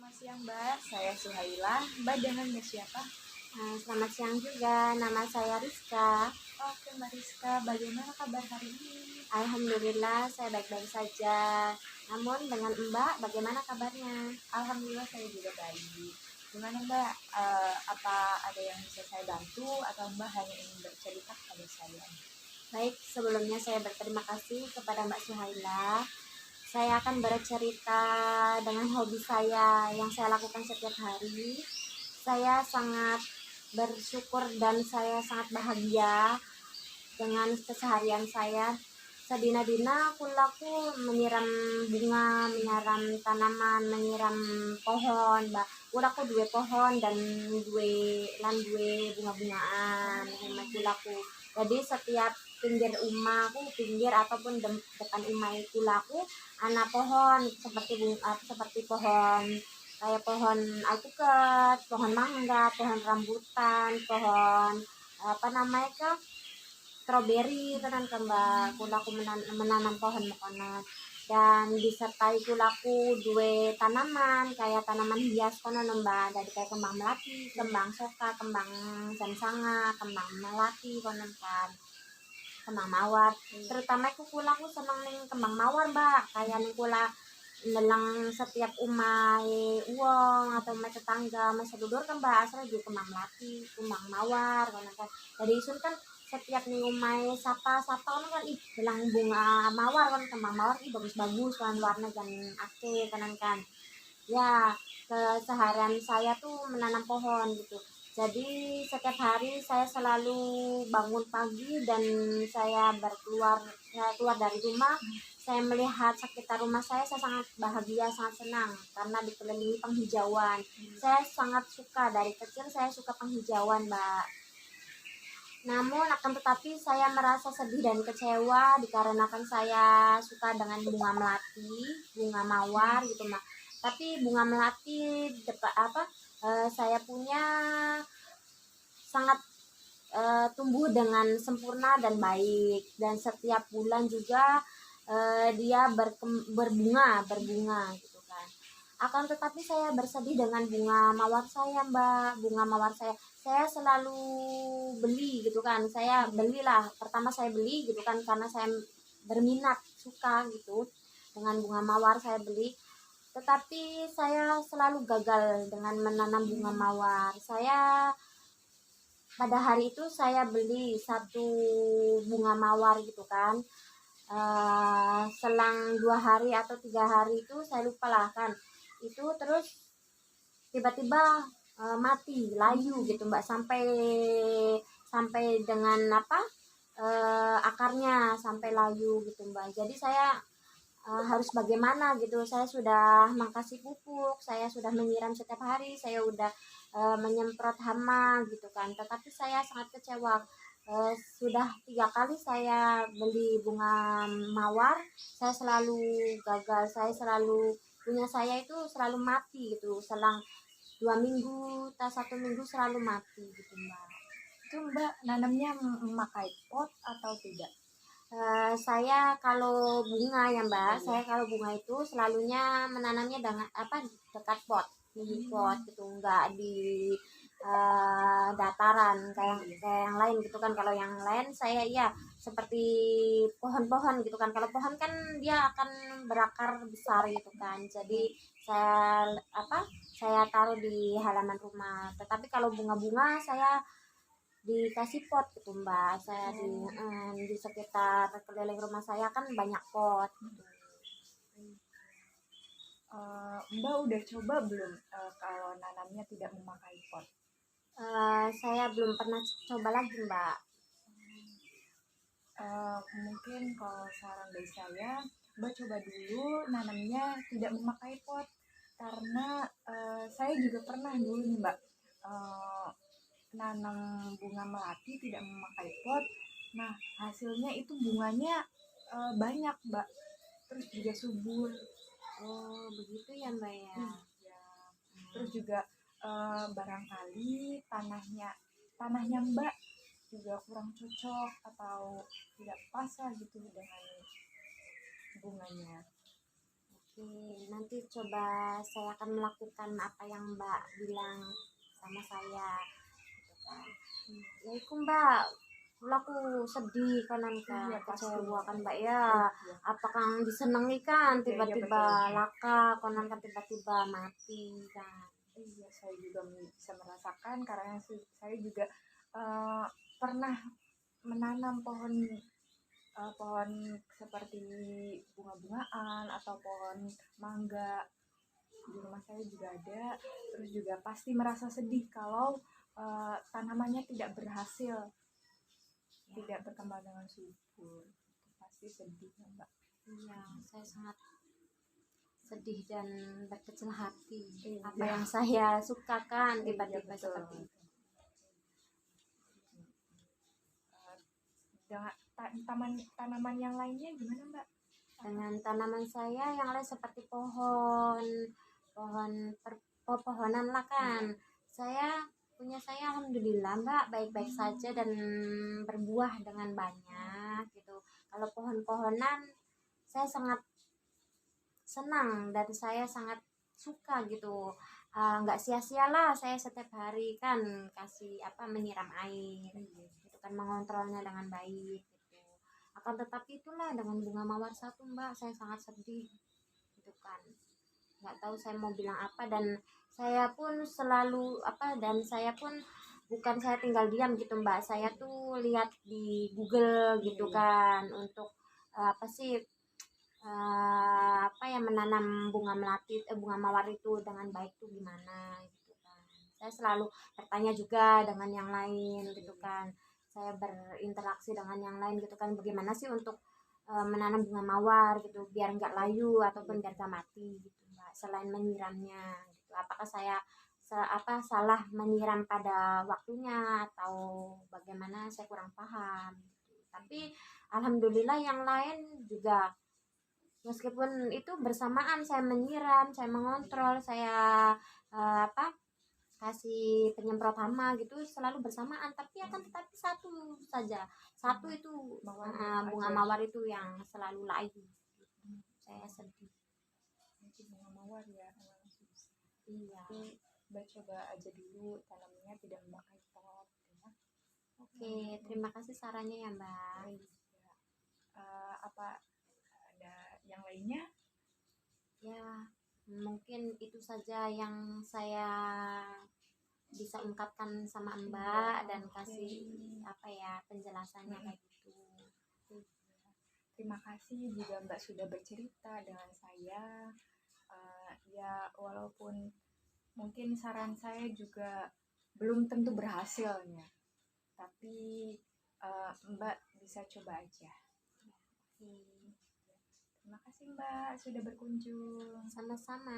Selamat siang Mbak, saya Suhaila. Mbak dengan siapa? Selamat siang juga, nama saya Rizka. Oke Mbak Rizka, bagaimana kabar hari ini? Alhamdulillah saya baik-baik saja. Namun dengan Mbak, bagaimana kabarnya? Alhamdulillah saya juga baik. Gimana Mbak, apa ada yang bisa saya bantu atau Mbak hanya ingin bercerita kepada saya? Baik, sebelumnya saya berterima kasih kepada Mbak Suhaila. Saya akan bercerita dengan hobi saya yang saya lakukan setiap hari. Saya sangat bersyukur dan saya sangat bahagia dengan keseharian saya. Sedina-dina kulaku menyiram bunga, menyiram tanaman, menyiram pohon, mbak. Kulaku dua pohon dan dua bunga-bungaan sama kulaku. Jadi setiap pinggir umaku, pinggir ataupun depan umai kulaku, anak pohon seperti pohon kayak pohon alpukat, pohon mangga, pohon rambutan, pohon apa namanya kah, stroberi tenan kembang kulaku menanam pohon makanan dan disertai kulaku dua tanaman kayak tanaman hias kono nembak dari kayak kembang melati, kembang soka, kembang sansanga, kembang melati kono kan, kembang mawar. Terutama kulaku seneng ning kembang mawar mbak, kayak ning kula nelang setiap umai uang atau umai tetangga umai sedulur kan mbak asal juga kembang melati, kembang mawar kono kan. Jadi isun kan setiap nih umai sapa kan ih bilang bunga mawar kan, kembang mawar ih bagus-bagus kan warna dan ake kanan kan. Ya, keseharian saya tuh menanam pohon gitu. Jadi setiap hari saya selalu bangun pagi dan saya keluar dari rumah, saya melihat sekitar rumah saya sangat bahagia, sangat senang karena dikelilingi penghijauan. Saya sangat suka, dari kecil saya suka penghijauan, Mbak. Namun akan tetapi saya merasa sedih dan kecewa dikarenakan saya suka dengan bunga melati, bunga mawar gitu, Mbak. Tapi bunga melati saya punya sangat tumbuh dengan sempurna dan baik, dan setiap bulan juga dia berbunga gitu kan. Akan tetapi saya bersedih dengan bunga mawar saya, Mbak. Bunga mawar saya selalu beli gitu kan, saya belilah, pertama saya beli gitu kan karena saya berminat, suka gitu dengan bunga mawar, saya beli. Tetapi saya selalu gagal dengan menanam bunga mawar. Saya pada hari itu saya beli satu bunga mawar gitu kan, selang 2 hari atau 3 hari itu saya lupa lah kan, itu terus tiba-tiba mati, layu gitu mbak, sampai sampai dengan akarnya sampai layu gitu mbak. Jadi saya harus bagaimana gitu, saya sudah mengkasih pupuk, saya sudah menyiram setiap hari, saya udah menyemprot hama gitu kan, tetapi saya sangat kecewa. Sudah 3 kali saya beli bunga mawar, saya selalu gagal, saya itu selalu mati gitu, selang 2 minggu atau 1 minggu selalu mati gitu mbak. Itu Mbak nanamnya memakai pot atau tidak? Saya kalau bunga ya mbak, saya kalau bunga itu selalunya menanamnya dengan dekat pot, di pot gitu, enggak di dataran kayak yang lain gitu kan. Kalau yang lain saya ya seperti pohon-pohon gitu kan, kalau pohon kan dia akan berakar besar gitu kan, jadi saya taruh di halaman rumah. Tetapi kalau bunga-bunga saya dikasih pot gitu mbak, saya di sekitar keliling rumah saya kan banyak pot gitu. Mbak udah coba belum kalau nanamnya tidak memakai pot? Saya belum pernah coba lagi mbak. Mungkin kalau saran dari saya, Mbak coba dulu nanamnya tidak memakai pot, karena saya juga pernah dulu nih Mbak nanam bunga melati tidak memakai pot. Nah hasilnya itu bunganya banyak Mbak, terus juga subur. Oh begitu ya mbak ya. Ya. Terus juga barangkali tanahnya Mbak juga kurang cocok atau tidak pas lah gitu dengan bunganya. Oke, nanti coba saya akan melakukan apa yang Mbak bilang sama saya gitu kan. Ya itu Mbak, mula aku sedih kanan kan, Iya pasti kecewa Mbak. kan Mbak ya. Iya. Apakah yang disenangi kan Iya iya tiba-tiba betul. laka, konon kan tiba-tiba mati kan. Iya saya juga bisa merasakan karena saya juga eh, pernah menanam pohon seperti bunga-bungaan atau pohon mangga di rumah saya juga ada. Terus juga pasti merasa sedih kalau tanamannya tidak berhasil, tidak berkembang dengan subur. Pasti sedih ya Mbak. Iya, saya sangat sedih dan berkecil hati. Iya. Apa yang saya sukakan Iya, tiba-tiba betul. seperti itu. Dengan tanaman yang lainnya gimana Mbak? Dengan tanaman saya yang lain seperti pohon pepohonan lah kan. Saya alhamdulillah Mbak baik-baik saja dan berbuah dengan banyak gitu. Kalau pohon-pohonan saya sangat senang dan saya sangat suka gitu. Nggak sia-sialah saya setiap hari kan kasih menyiram air gitu kan, mengontrolnya dengan baik gitu. Akan tetapi itulah dengan bunga mawar satu Mbak, saya sangat sedih gitu kan, nggak tahu saya mau bilang apa. Dan saya pun selalu dan saya pun bukan saya tinggal diam gitu Mbak, saya tuh lihat di Google gitu kan untuk apa sih menanam bunga mawar itu dengan baik tuh gimana gitu kan. Saya selalu bertanya juga dengan yang lain gitu kan, saya berinteraksi dengan yang lain gitu kan, bagaimana sih untuk menanam bunga mawar gitu biar nggak layu ataupun biar nggak mati gitu Mbak, selain menyiramnya gitu. Apakah saya salah menyiram pada waktunya atau bagaimana, saya kurang paham gitu. Tapi alhamdulillah yang lain juga meskipun itu bersamaan saya menyiram, saya mengontrol, saya kasih penyemprot hama gitu selalu bersamaan, tapi akan tetapi satu saja, satu itu bunga mawar itu yang selalu layu. Saya sedih. Mungkin bunga mawar ya emang susah. Iya. Mbak coba aja dulu tanamnya tidak memakai pot ya. Oke, terima kasih sarannya ya Mbak. Apa ada yang lainnya? Ya, mungkin itu saja yang saya bisa ungkapkan sama Mbak dan kasih penjelasannya kayak gitu. Terima kasih juga Mbak sudah bercerita dengan saya. Ya walaupun mungkin saran saya juga belum tentu berhasilnya, tapi Mbak bisa coba aja. Terima kasih Mbak sudah berkunjung. Sama-sama.